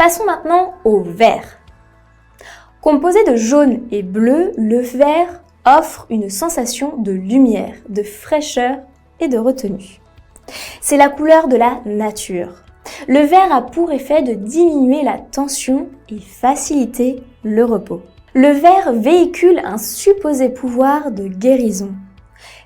Passons maintenant au vert. Composé de jaune et bleu, le vert offre une sensation de lumière, de fraîcheur et de retenue. C'est la couleur de la nature. Le vert a pour effet de diminuer la tension et faciliter le repos. Le vert véhicule un supposé pouvoir de guérison.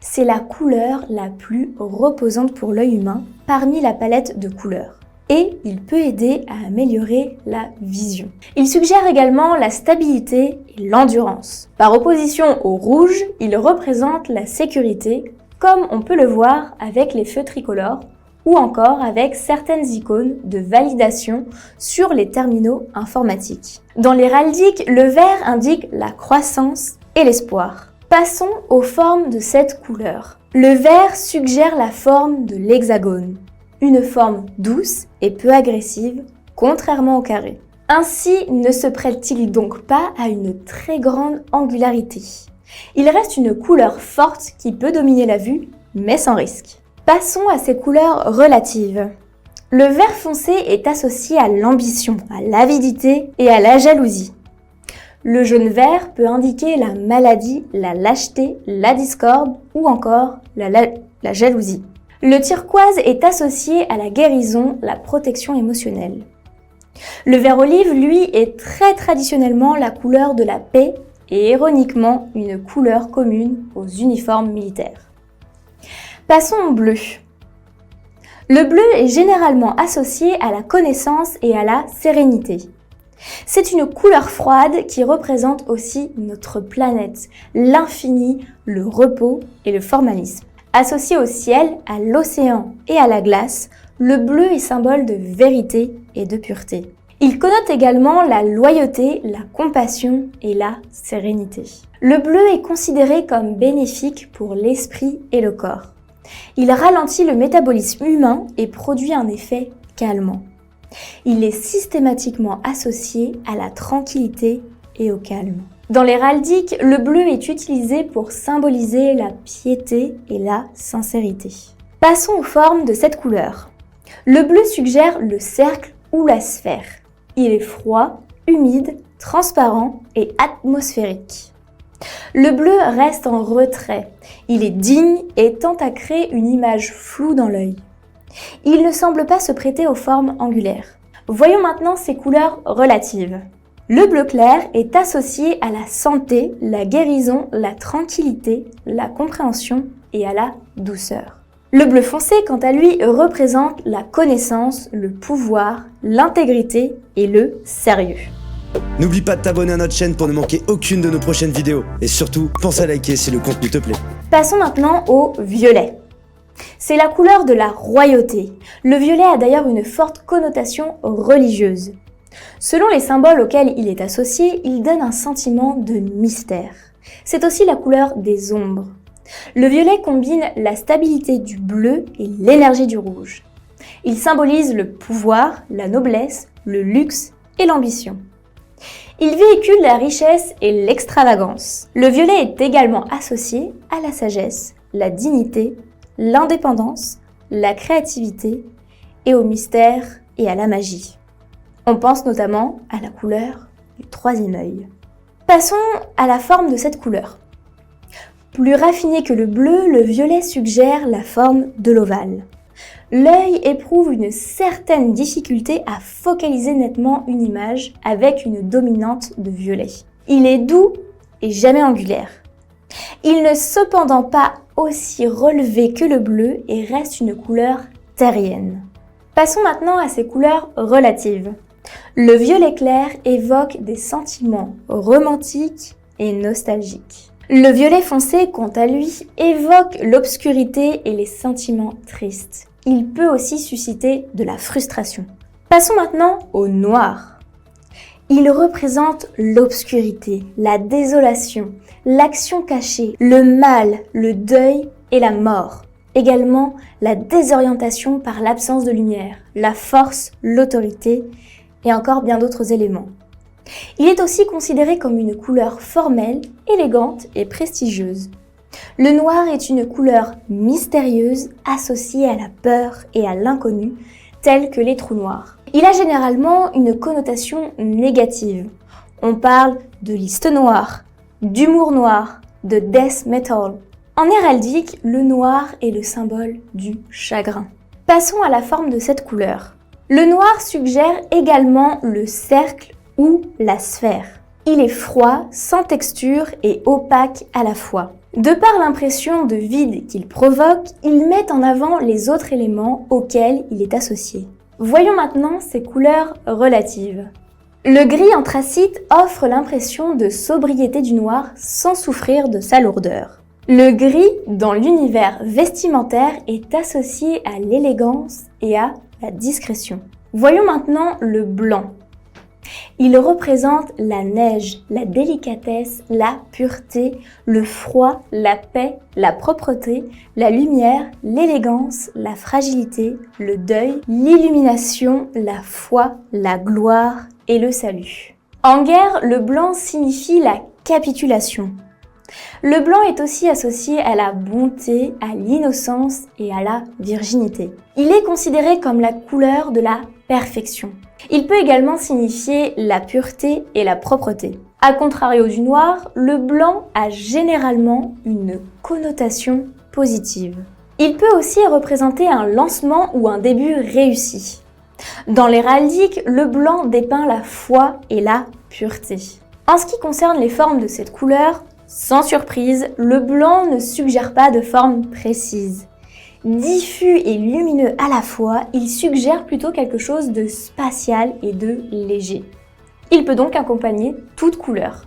C'est la couleur la plus reposante pour l'œil humain parmi la palette de couleurs. Et il peut aider à améliorer la vision. Il suggère également la stabilité et l'endurance. Par opposition au rouge, il représente la sécurité, comme on peut le voir avec les feux tricolores ou encore avec certaines icônes de validation sur les terminaux informatiques. Dans l'héraldique, le vert indique la croissance et l'espoir. Passons aux formes de cette couleur. Le vert suggère la forme de l'hexagone. Une forme douce et peu agressive, contrairement au carré. Ainsi ne se prête-t-il donc pas à une très grande angularité. Il reste une couleur forte qui peut dominer la vue, mais sans risque. Passons à ses couleurs relatives. Le vert foncé est associé à l'ambition, à l'avidité et à la jalousie. Le jaune vert peut indiquer la maladie, la lâcheté, la discorde ou encore la jalousie. Le turquoise est associé à la guérison, la protection émotionnelle. Le vert olive, lui, est très traditionnellement la couleur de la paix et ironiquement une couleur commune aux uniformes militaires. Passons au bleu. Le bleu est généralement associé à la connaissance et à la sérénité. C'est une couleur froide qui représente aussi notre planète, l'infini, le repos et le formalisme. Associé au ciel, à l'océan et à la glace, le bleu est symbole de vérité et de pureté. Il connote également la loyauté, la compassion et la sérénité. Le bleu est considéré comme bénéfique pour l'esprit et le corps. Il ralentit le métabolisme humain et produit un effet calmant. Il est systématiquement associé à la tranquillité et au calme. Dans l'héraldique, le bleu est utilisé pour symboliser la piété et la sincérité. Passons aux formes de cette couleur. Le bleu suggère le cercle ou la sphère. Il est froid, humide, transparent et atmosphérique. Le bleu reste en retrait. Il est digne et tend à créer une image floue dans l'œil. Il ne semble pas se prêter aux formes angulaires. Voyons maintenant ses couleurs relatives. Le bleu clair est associé à la santé, la guérison, la tranquillité, la compréhension et à la douceur. Le bleu foncé, quant à lui, représente la connaissance, le pouvoir, l'intégrité et le sérieux. N'oublie pas de t'abonner à notre chaîne pour ne manquer aucune de nos prochaines vidéos. Et surtout, pense à liker si le contenu te plaît. Passons maintenant au violet. C'est la couleur de la royauté. Le violet a d'ailleurs une forte connotation religieuse. Selon les symboles auxquels il est associé, il donne un sentiment de mystère. C'est aussi la couleur des ombres. Le violet combine la stabilité du bleu et l'énergie du rouge. Il symbolise le pouvoir, la noblesse, le luxe et l'ambition. Il véhicule la richesse et l'extravagance. Le violet est également associé à la sagesse, la dignité, l'indépendance, la créativité et au mystère et à la magie. On pense notamment à la couleur du troisième œil. Passons à la forme de cette couleur. Plus raffiné que le bleu, le violet suggère la forme de l'ovale. L'œil éprouve une certaine difficulté à focaliser nettement une image avec une dominante de violet. Il est doux et jamais angulaire. Il n'est cependant pas aussi relevé que le bleu et reste une couleur terrienne. Passons maintenant à ses couleurs relatives. Le violet clair évoque des sentiments romantiques et nostalgiques. Le violet foncé, quant à lui, évoque l'obscurité et les sentiments tristes. Il peut aussi susciter de la frustration. Passons maintenant au noir. Il représente l'obscurité, la désolation, l'action cachée, le mal, le deuil et la mort. Également la désorientation par l'absence de lumière, la force, l'autorité et encore bien d'autres éléments. Il est aussi considéré comme une couleur formelle, élégante et prestigieuse. Le noir est une couleur mystérieuse associée à la peur et à l'inconnu, telle que les trous noirs. Il a généralement une connotation négative. On parle de liste noire, d'humour noir, de death metal. En héraldique, le noir est le symbole du chagrin. Passons à la forme de cette couleur. Le noir suggère également le cercle ou la sphère. Il est froid, sans texture et opaque à la fois. De par l'impression de vide qu'il provoque, il met en avant les autres éléments auxquels il est associé. Voyons maintenant ses couleurs relatives. Le gris anthracite offre l'impression de sobriété du noir sans souffrir de sa lourdeur. Le gris, dans l'univers vestimentaire, est associé à l'élégance et à la discrétion. Voyons maintenant le blanc. Il représente la neige, la délicatesse, la pureté, le froid, la paix, la propreté, la lumière, l'élégance, la fragilité, le deuil, l'illumination, la foi, la gloire et le salut. En guerre, le blanc signifie la capitulation. Le blanc est aussi associé à la bonté, à l'innocence et à la virginité. Il est considéré comme la couleur de la perfection. Il peut également signifier la pureté et la propreté. A contrario du noir, le blanc a généralement une connotation positive. Il peut aussi représenter un lancement ou un début réussi. Dans l'héraldique, le blanc dépeint la foi et la pureté. En ce qui concerne les formes de cette couleur, sans surprise, le blanc ne suggère pas de forme précise. Diffus et lumineux à la fois, il suggère plutôt quelque chose de spatial et de léger. Il peut donc accompagner toute couleur.